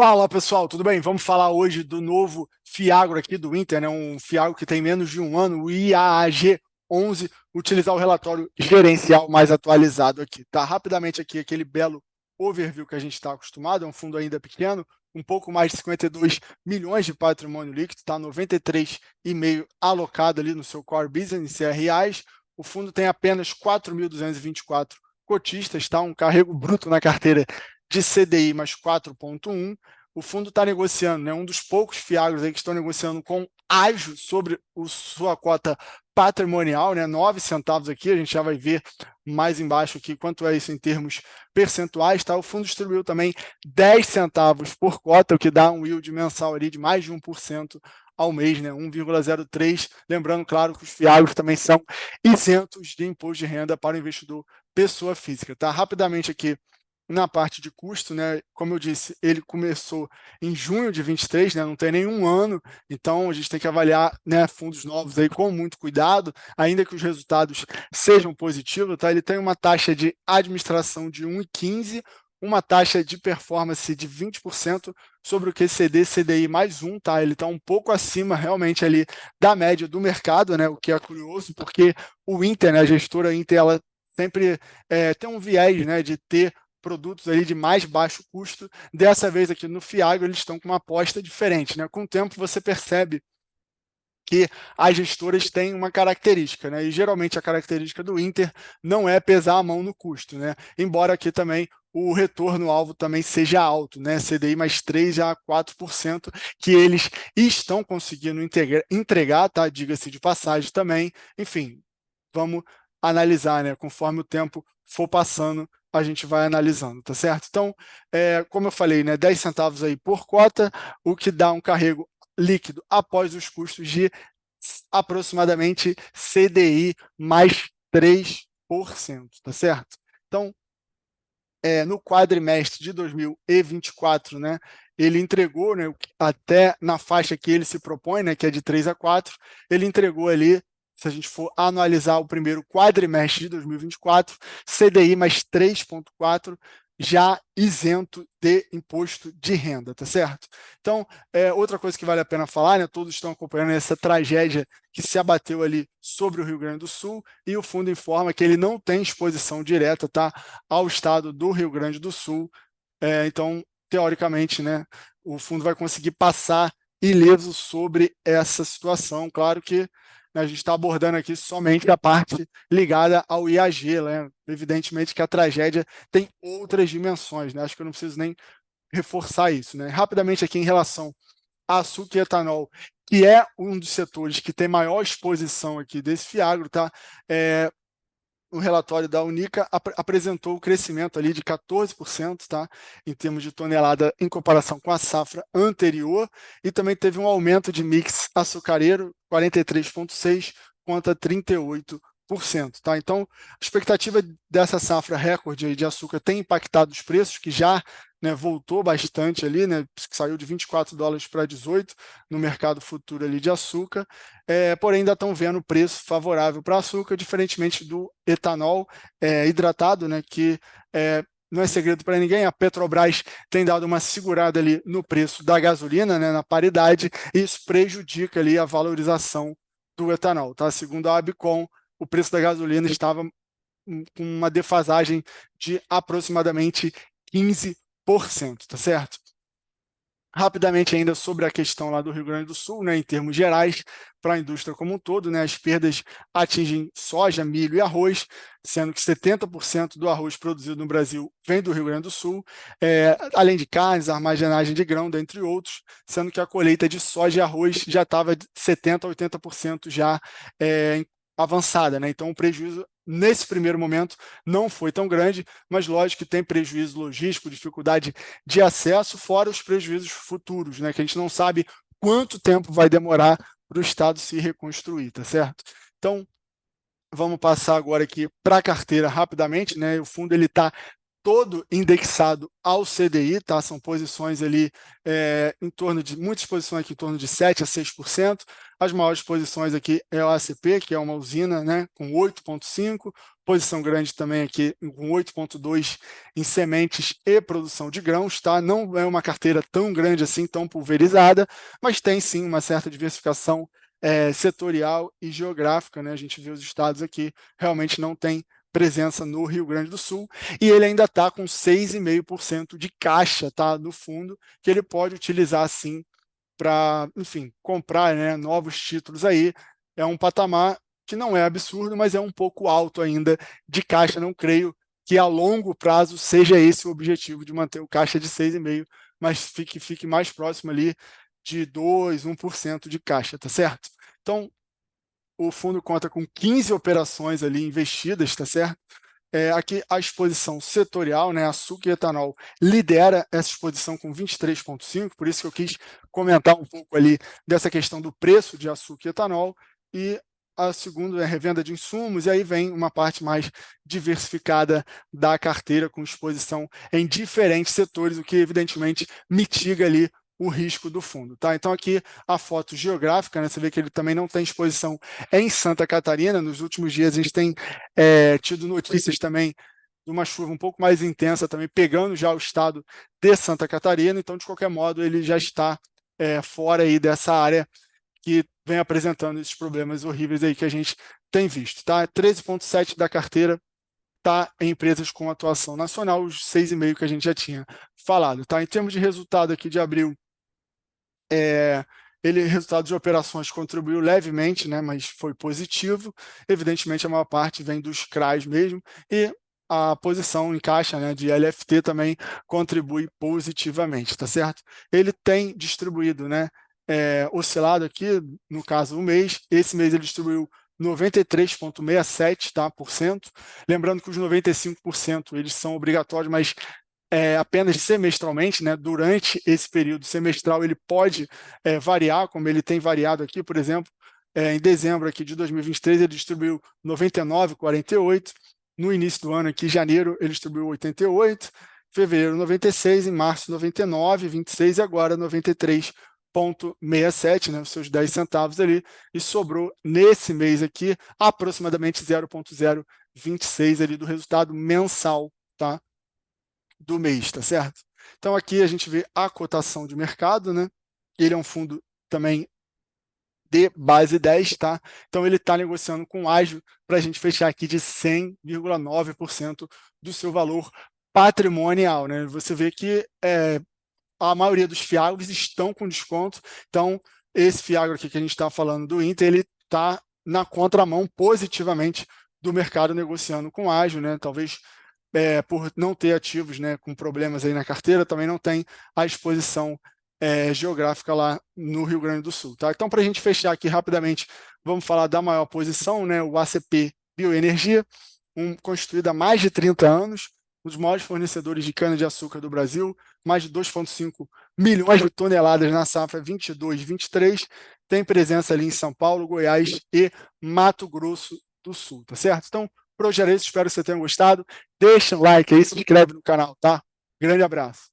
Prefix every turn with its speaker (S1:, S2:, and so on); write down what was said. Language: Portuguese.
S1: Fala pessoal, tudo bem? Vamos falar hoje do novo Fiagro aqui do Inter, né? Um Fiagro que tem menos de um ano, o IAAG 11, utilizar o relatório gerencial mais atualizado aqui, tá? Rapidamente aqui, aquele belo overview que a gente está acostumado, é um fundo ainda pequeno, um pouco mais de 52 milhões de patrimônio líquido, tá? 93,5 alocado ali no seu core business, em reais. O fundo tem apenas 4.224 cotistas, tá? Um carrego bruto na carteira de CDI mais 4,1. O fundo está negociando, né, um dos poucos fiagros aí que estão negociando com ágio sobre sua cota patrimonial, né, 9 centavos aqui, a gente já vai ver mais embaixo aqui quanto é isso em termos percentuais, tá? O fundo distribuiu também 10 centavos por cota, o que dá um yield mensal ali de mais de 1% ao mês, né, 1,03. Lembrando, claro, que os fiagros também são isentos de imposto de renda para o investidor pessoa física, tá? Rapidamente aqui, na parte de custo, né, como eu disse, ele começou em junho de 23, né, não tem nenhum ano, então a gente tem que avaliar, né, fundos novos aí com muito cuidado, ainda que os resultados sejam positivos, tá? Ele tem uma taxa de administração de 1,15, uma taxa de performance de 20% sobre o QCD, CDI mais um, tá? Ele está um pouco acima realmente ali da média do mercado, né, o que é curioso, porque o Inter, né, a gestora Inter, ela sempre tem um viés, né, de ter produtos ali de mais baixo custo. Dessa vez aqui no Fiagro eles estão com uma aposta diferente, né? Com o tempo você percebe que as gestoras têm uma característica, né? E geralmente a característica do Inter não é pesar a mão no custo, né? Embora aqui também o retorno-alvo também seja alto, né? CDI mais 3 a 4%, que eles estão conseguindo entregar, tá? Diga-se de passagem também. Enfim, vamos analisar, né? Conforme o tempo for passando, a gente vai analisando, tá certo? Então, como eu falei, né? 10 centavos aí por cota, o que dá um carrego líquido após os custos de aproximadamente CDI mais 3%, tá certo? Então, no quadrimestre de 2024, né, ele entregou, né, até na faixa que ele se propõe, né, que é de 3 a 4, ele entregou ali, se a gente for analisar o primeiro quadrimestre de 2024, CDI mais 3,4, já isento de imposto de renda, tá certo? Então, outra coisa que vale a pena falar, né, todos estão acompanhando essa tragédia que se abateu ali sobre o Rio Grande do Sul, e o fundo informa que ele não tem exposição direta, tá, ao estado do Rio Grande do Sul. Então, teoricamente, né, o fundo vai conseguir passar ileso sobre essa situação. Claro que, né, a gente está abordando aqui somente a parte ligada ao IAG, né? Evidentemente que a tragédia tem outras dimensões, né? Acho que eu não preciso nem reforçar isso, né? Rapidamente aqui em relação a açúcar e etanol, que é um dos setores que tem maior exposição aqui desse Fiagro, tá? O relatório da Unica apresentou o crescimento ali de 14%, tá, em termos de tonelada em comparação com a safra anterior, e também teve um aumento de mix açucareiro, 43,6% contra 38%. Tá? Então, a expectativa dessa safra recorde de açúcar tem impactado os preços, que já, né, voltou bastante ali, né, saiu de $24 para 18 no mercado futuro ali de açúcar, porém ainda estão vendo preço favorável para açúcar, diferentemente do etanol hidratado, né, que não é segredo para ninguém, a Petrobras tem dado uma segurada ali no preço da gasolina, né, na paridade, e isso prejudica ali a valorização do etanol. Tá? Segundo a Abicom, o preço da gasolina estava com uma defasagem de aproximadamente 15%, tá certo? Rapidamente ainda sobre a questão lá do Rio Grande do Sul, né, em termos gerais, para a indústria como um todo, né, as perdas atingem soja, milho e arroz, sendo que 70% do arroz produzido no Brasil vem do Rio Grande do Sul, além de carnes, armazenagem de grão, dentre outros, sendo que a colheita de soja e arroz já estava de 70% a 80% já avançada, né? Então o prejuízo nesse primeiro momento não foi tão grande, mas lógico que tem prejuízo logístico, dificuldade de acesso, fora os prejuízos futuros, né? Que a gente não sabe quanto tempo vai demorar para o Estado se reconstruir, tá certo? Então, vamos passar agora aqui para a carteira rapidamente, né? O fundo ele está todo indexado ao CDI, tá? São posições ali em torno de, muitas posições aqui em torno de 7 a 6%. As maiores posições aqui é o ACP, que é uma usina, né, com 8,5%, posição grande também aqui, com 8,2 em sementes e produção de grãos, tá? Não é uma carteira tão grande assim, tão pulverizada, mas tem sim uma certa diversificação setorial e geográfica, né? A gente vê os estados aqui, realmente não tem presença no Rio Grande do Sul, e ele ainda está com 6,5% de caixa, tá? No fundo, que ele pode utilizar sim para, enfim, comprar, né, novos títulos aí. É um patamar que não é absurdo, mas é um pouco alto ainda de caixa. Não creio que a longo prazo seja esse o objetivo de manter o caixa de 6,5, mas fique mais próximo ali de 2, 1% de caixa, tá certo? Então, o fundo conta com 15 operações ali investidas, tá certo? Aqui a exposição setorial, né, açúcar e etanol, lidera essa exposição com 23,5, por isso que eu quis comentar um pouco ali dessa questão do preço de açúcar e etanol, e a segunda é revenda de insumos, e aí vem uma parte mais diversificada da carteira, com exposição em diferentes setores, o que evidentemente mitiga ali o risco do fundo. Tá? Então aqui a foto geográfica, né, você vê que ele também não tem exposição em Santa Catarina. Nos últimos dias a gente tem tido notícias também de uma chuva um pouco mais intensa também, pegando já o estado de Santa Catarina, então de qualquer modo ele já está fora aí dessa área que vem apresentando esses problemas horríveis aí que a gente tem visto. Tá? 13,7 da carteira está em empresas com atuação nacional, os 6,5 que a gente já tinha falado. Tá? Em termos de resultado aqui de abril, resultado de operações contribuiu levemente, né, mas foi positivo. Evidentemente, a maior parte vem dos CRAs mesmo, e a posição em caixa, né, de LFT também contribui positivamente, tá certo? Ele tem distribuído, né, oscilado aqui, no caso, um mês. Esse mês ele distribuiu 93,67%, tá, por cento. Lembrando que os 95% eles são obrigatórios, mas apenas semestralmente, né? Durante esse período semestral ele pode variar, como ele tem variado aqui, por exemplo, em dezembro aqui de 2023 ele distribuiu 99,48, no início do ano aqui, janeiro, ele distribuiu 88, fevereiro 96, em março 99, 26 e agora 93,67, né, os seus 10 centavos ali, e sobrou nesse mês aqui aproximadamente 0,026 ali do resultado mensal, tá? Do mês, tá certo? Então aqui a gente vê a cotação de mercado, né? Ele é um fundo também de base 10, tá? Então ele está negociando com ágio para a gente fechar aqui de 100,9% do seu valor patrimonial, né? Você vê que a maioria dos fiagros estão com desconto, então esse fiagro aqui que a gente está falando do Inter, ele está na contramão positivamente do mercado negociando com ágio, né? Talvez por não ter ativos, né, com problemas aí na carteira, também não tem a exposição geográfica lá no Rio Grande do Sul. Tá? Então, para a gente fechar aqui rapidamente, vamos falar da maior posição, né, o ACP Bioenergia, constituído há mais de 30 anos, um dos maiores fornecedores de cana-de-açúcar do Brasil, mais de 2,5 milhões de toneladas na safra 22-23, tem presença ali em São Paulo, Goiás e Mato Grosso do Sul, tá certo? Então, por hoje era isso, espero que você tenha gostado. Deixa um like aí, se inscreve no canal, tá? Grande abraço.